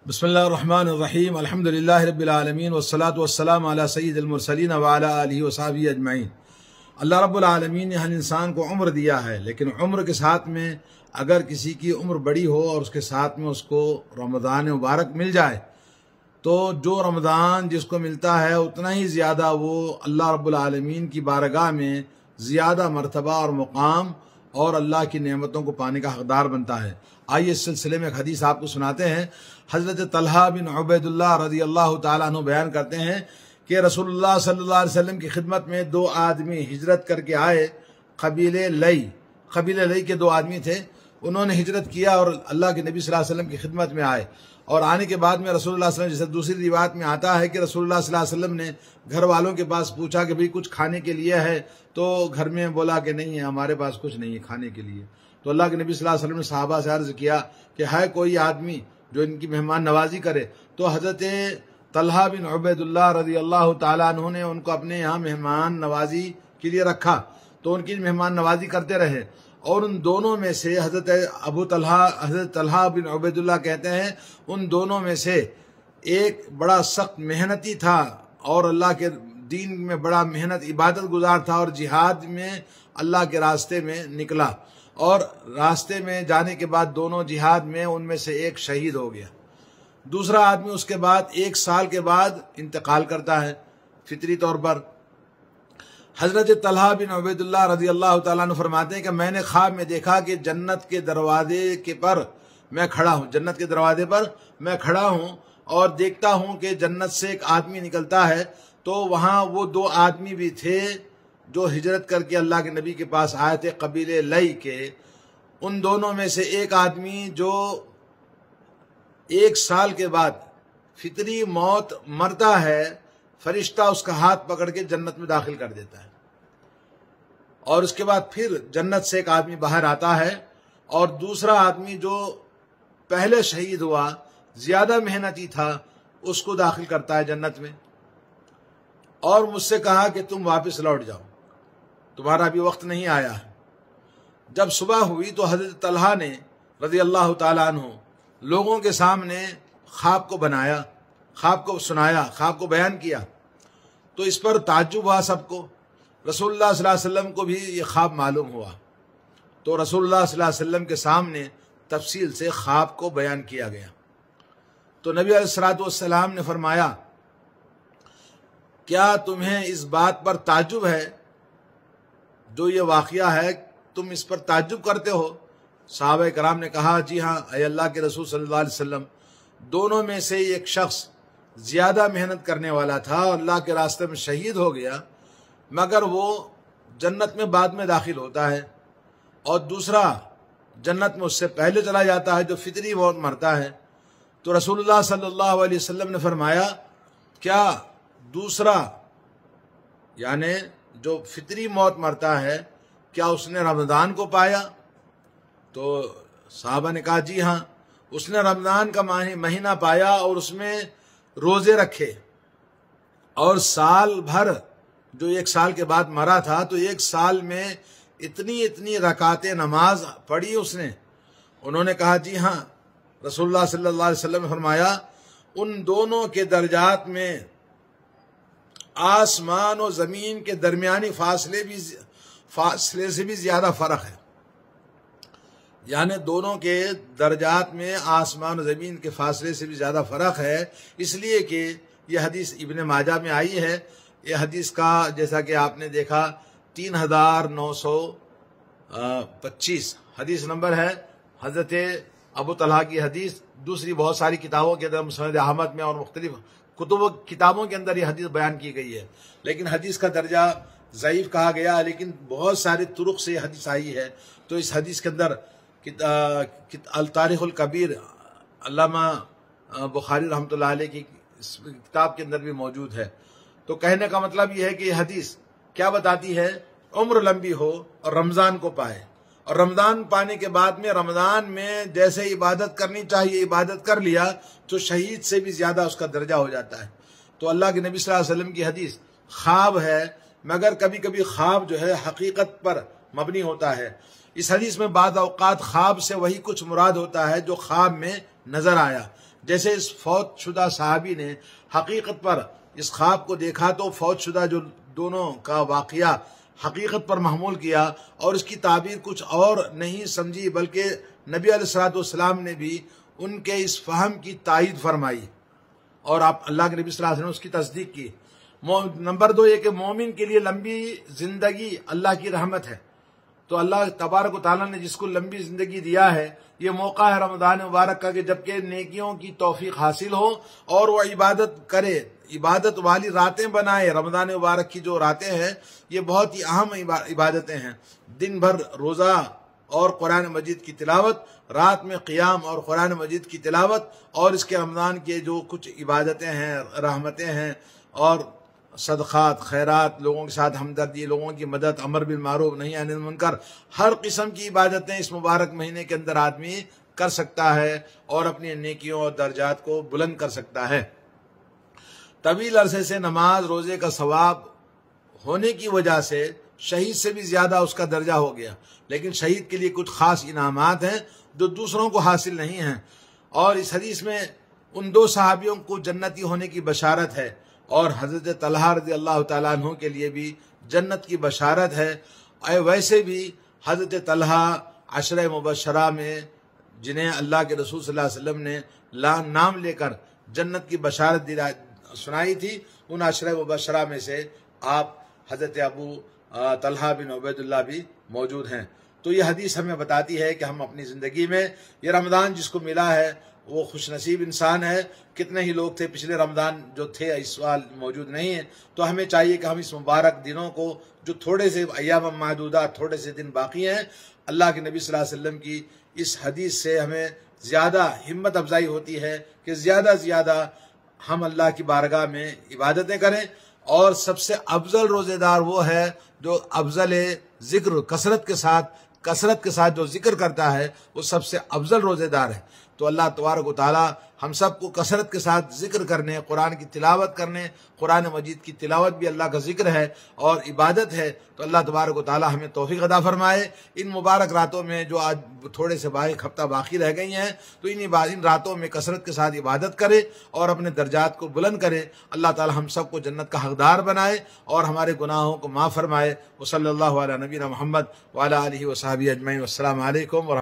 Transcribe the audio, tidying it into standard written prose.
بسم اللہ الرحمن الرحیم الحمدللہ رب العالمین والصلاة والسلام علی سید المرسلین وعلی آلہ وصحبہ اجمعین۔ اللہ رب العالمین نے ہر انسان کو عمر دیا ہے، لیکن عمر کے ساتھ میں اگر کسی کی عمر بڑی ہو اور اس کے ساتھ میں اس کو رمضان مبارک مل جائے تو جو رمضان جس کو ملتا ہے اتنا ہی زیادہ وہ اللہ رب العالمین کی بارگاہ میں زیادہ مرتبہ اور مقام اور اللہ کی نعمتوں کو پانے کا حقدار بنتا ہے۔ آئیے اس سلسلے میں ایک حدیث آپ کو سناتے ہیں۔ حضرت طلحہ بن عبید اللہ رضی اللہ تعالیٰ عنہ بیان کرتے ہیں کہ رسول اللہ صلی اللہ علیہ وسلم کی خدمت میں دو آدمی ہجرت کر کے آئے، قبیلے لئی کے دو آدمی تھے۔ انہوں نے ہجرت کیا اور اللہ کے نبی صلی اللہ علیہ وسلم کی خدمت میں آئے، اور آنے کے بعد میں رسول اللہ صلی اللہ علیہ وسلم، جیسے دوسری روایت میں آتا ہے کہ رسول اللہ صلی اللہ علیہ وسلم نے گھر والوں کے پاس پوچھا کہ بھئی کچھ کھانے کے لیے ہے، تو گھر میں بولا کہ نہیں ہے، ہمارے پاس کچھ نہیں ہے کھانے کے لیے۔ تو اللہ کے نبی صلی اللہ علیہ وسلم نے صحابہ سے عرض کیا کہ ہے کوئی آدمی جو ان کی مہمان نوازی کرے؟ تو حضرت طلحہ بن عبید اللہ رضی اللہ تعالیٰ عنہ نے ان کو اپنے یہاں مہمان نوازی کے لیے رکھا، تو ان کی مہمان نوازی کرتے رہے۔ اور ان دونوں میں سے حضرت طلحہ بن عبید اللہ کہتے ہیں ان دونوں میں سے ایک بڑا سخت محنتی تھا اور اللہ کے دین میں بڑا محنت عبادت گزار تھا، اور جہاد میں اللہ کے راستے میں نکلا، اور راستے میں جانے کے بعد دونوں جہاد میں ان میں سے ایک شہید ہو گیا۔ دوسرا آدمی اس کے بعد 1 سال کے بعد انتقال کرتا ہے فطری طور پر۔ حضرت طلحہ بن عبید اللہ رضی اللہ تعالیٰ عنہ فرماتے ہیں کہ میں نے خواب میں دیکھا کہ جنت کے دروازے پر میں کھڑا ہوں اور دیکھتا ہوں کہ جنت سے ایک آدمی نکلتا ہے، تو وہاں وہ 2 آدمی بھی تھے جو ہجرت کر کے اللہ کے نبی کے پاس آئے تھے، قبیلے لئی کے۔ ان دونوں میں سے ایک آدمی جو 1 سال کے بعد فطری موت مرتا ہے، فرشتہ اس کا ہاتھ پکڑ کے جنت میں داخل کر دیتا ہے، اور اس کے بعد پھر جنت سے ایک آدمی باہر آتا ہے، اور دوسرا آدمی جو پہلے شہید ہوا، زیادہ محنتی تھا، اس کو داخل کرتا ہے جنت میں، اور مجھ سے کہا کہ تم واپس لوٹ جاؤ، تمہارا ابھی وقت نہیں آیا ہے۔ جب صبح ہوئی تو حضرت طلحہ نے رضی اللہ تعالیٰ عنہ لوگوں کے سامنے خواب کو بنایا، خواب کو سنایا، خواب کو بیان کیا، تو اس پر تعجب ہوا سب کو۔ رسول اللہ صلی اللہ علیہ وسلم کو بھی یہ خواب معلوم ہوا، تو رسول اللہ صلی اللہ علیہ وسلم کے سامنے تفصیل سے خواب کو بیان کیا گیا۔ تو نبی علیہ الصلوۃ والسلام نے فرمایا، کیا تمہیں اس بات پر تعجب ہے جو یہ واقعہ ہے، تم اس پر تعجب کرتے ہو؟ صحابہ کرام نے کہا جی ہاں اے اللہ کے رسول صلی اللہ علیہ وسلم، دونوں میں سے ایک شخص زیادہ محنت کرنے والا تھا اور اللہ کے راستے میں شہید ہو گیا، مگر وہ جنت میں بعد میں داخل ہوتا ہے، اور دوسرا جنت میں اس سے پہلے چلا جاتا ہے جو فطری موت مرتا ہے۔ تو رسول اللہ صلی اللہ علیہ وسلم نے فرمایا، کیا دوسرا یعنی جو فطری موت مرتا ہے، کیا اس نے رمضان کو پایا؟ تو صحابہ نے کہا جی ہاں، اس نے رمضان کا مہینہ پایا اور اس میں روزے رکھے، اور سال بھر جو 1 سال کے بعد مرا تھا، تو 1 سال میں اتنی رکعتیں نماز پڑھی اس نے۔ انہوں نے کہا جی ہاں۔ رسول اللہ صلی اللہ علیہ وسلم نے فرمایا، ان دونوں کے درجات میں آسمان و زمین کے درمیانی فاصلے سے بھی زیادہ فرق ہے، یعنی دونوں کے درجات میں آسمان و زمین کے فاصلے سے بھی زیادہ فرق ہے، اس لیے کہ یہ حدیث ابن ماجہ میں آئی ہے۔ یہ حدیث کا جیسا کہ آپ نے دیکھا 3925 حدیث نمبر ہے، حضرت ابو طلحہ کی حدیث۔ دوسری بہت ساری کتابوں کے اندر، مسند احمد میں اور مختلف کتابوں کے اندر یہ حدیث بیان کی گئی ہے، لیکن حدیث کا درجہ ضعیف کہا گیا، لیکن بہت سارے طرق سے یہ حدیث آئی ہے۔ تو اس حدیث کے اندر التاریخ الکبیر علامہ بخاری رحمۃ اللہ علیہ کی کتاب کے اندر بھی موجود ہے۔ تو کہنے کا مطلب یہ ہے کہ یہ حدیث کیا بتاتی ہے؟ عمر لمبی ہو اور رمضان کو پائے، اور رمضان پانے کے بعد میں رمضان میں جیسے عبادت کرنی چاہیے عبادت کر لیا تو شہید سے بھی زیادہ اس کا درجہ ہو جاتا ہے۔ تو اللہ کے نبی صلی اللہ علیہ وسلم کی حدیث خواب ہے، مگر کبھی کبھی خواب جو ہے حقیقت پر مبنی ہوتا ہے۔ اس حدیث میں بعض اوقات خواب سے وہی کچھ مراد ہوتا ہے جو خواب میں نظر آیا، جیسے اس فوت شدہ صحابی نے حقیقت پر اس خواب کو دیکھا تو فوت شدہ جو دونوں کا واقعہ حقیقت پر محمول کیا اور اس کی تعبیر کچھ اور نہیں سمجھی، بلکہ نبی علیہ الصلوۃ والسلام نے بھی ان کے اس فہم کی تائید فرمائی اور آپ اللہ کے نبی صلی اللہ علیہ وسلم نے اس کی تصدیق کی۔ نمبر 2 یہ کہ مومن کے لیے لمبی زندگی اللہ کی رحمت ہے، تو اللہ تبارک و تعالیٰ نے جس کو لمبی زندگی دیا ہے، یہ موقع ہے رمضان مبارک کا کہ جبکہ نیکیوں کی توفیق حاصل ہو اور وہ عبادت کرے، عبادت والی راتیں بنائے۔ رمضان مبارک کی جو راتیں ہیں یہ بہت ہی اہم عبادتیں ہیں، دن بھر روزہ اور قرآن مجید کی تلاوت، رات میں قیام اور قرآن مجید کی تلاوت، اور اس کے رمضان کے جو کچھ عبادتیں ہیں، رحمتیں ہیں اور صدقات، خیرات، لوگوں کے ساتھ ہمدردی، لوگوں کی مدد، امر بالمعروف نہی عن المنکر، ہر قسم کی عبادتیں اس مبارک مہینے کے اندر آدمی کر سکتا ہے اور اپنی نیکیوں اور درجات کو بلند کر سکتا ہے۔ طویل عرصے سے نماز روزے کا ثواب ہونے کی وجہ سے شہید سے بھی زیادہ اس کا درجہ ہو گیا، لیکن شہید کے لیے کچھ خاص انعامات ہیں جو دوسروں کو حاصل نہیں ہیں، اور اس حدیث میں ان 2 صحابیوں کو جنتی ہونے کی بشارت ہے، اور حضرت طلحہ رضی اللہ تعالیٰ عنہ کے لیے بھی جنت کی بشارت ہے۔ ویسے بھی حضرت طلحہ عشرہ مبشرہ میں جنہیں اللہ کے رسول صلی اللہ علیہ وسلم نے نام لے کر جنت کی بشارت سنائی تھی، ان عشرہ مبشرہ میں سے آپ حضرت ابو طلحہ بن عبید اللہ بھی موجود ہیں۔ تو یہ حدیث ہمیں بتاتی ہے کہ ہم اپنی زندگی میں یہ رمضان جس کو ملا ہے وہ خوش نصیب انسان ہے۔ کتنے ہی لوگ تھے پچھلے رمضان جو تھے اس سال موجود نہیں ہیں، تو ہمیں چاہیے کہ ہم اس مبارک دنوں کو جو تھوڑے سے ایام معدودات، تھوڑے سے دن باقی ہیں، اللہ کے نبی صلی اللہ علیہ وسلم کی اس حدیث سے ہمیں زیادہ ہمت افزائی ہوتی ہے کہ زیادہ سے زیادہ ہم اللہ کی بارگاہ میں عبادتیں کریں، اور سب سے افضل روزے دار وہ ہے جو افضل ذکر کثرت کے ساتھ جو ذکر کرتا ہے، وہ سب سے افضل روزے دار ہے۔ تو اللہ تبارک و تعالی ہم سب کو کثرت کے ساتھ ذکر کرنے، قرآن کی تلاوت کرنے، قرآن مجید کی تلاوت بھی اللہ کا ذکر ہے اور عبادت ہے، تو اللہ تبارک و تعالی ہمیں توفیق عطا فرمائے۔ ان مبارک راتوں میں جو آج تھوڑے سے ایک ہفتہ باقی رہ گئی ہیں، تو ان راتوں میں کثرت کے ساتھ عبادت کرے اور اپنے درجات کو بلند کرے۔ اللہ تعالی ہم سب کو جنت کا حقدار بنائے اور ہمارے گناہوں کو معاف فرمائے۔ وصلی اللہ علی نبینا محمد وعلی آلہ وصحبہ اجمعین۔ والسلام علیکم ورحمۃ اللہ۔